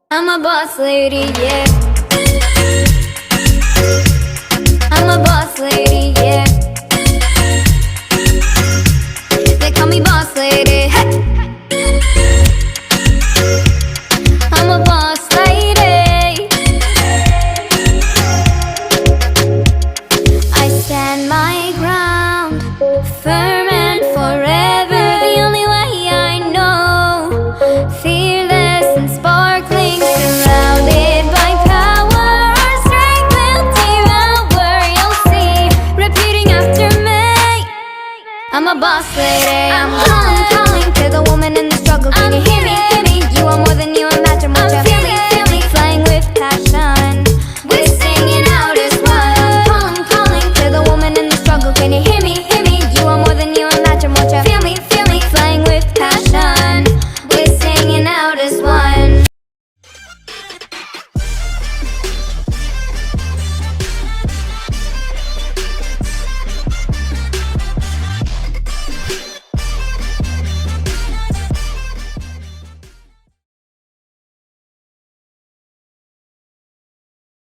I'm a boss lady, yeah. I'm a boss lady, yeah. They call me boss lady, hey. I'm a boss lady. I stand my ground, firm and forever. The only way I know, fearless and sparkling, surrounded by power. Our strength will devour. You'll see, repeating after me. I'm a boss lady. I'm calling to the woman in the struggle. Can you hear?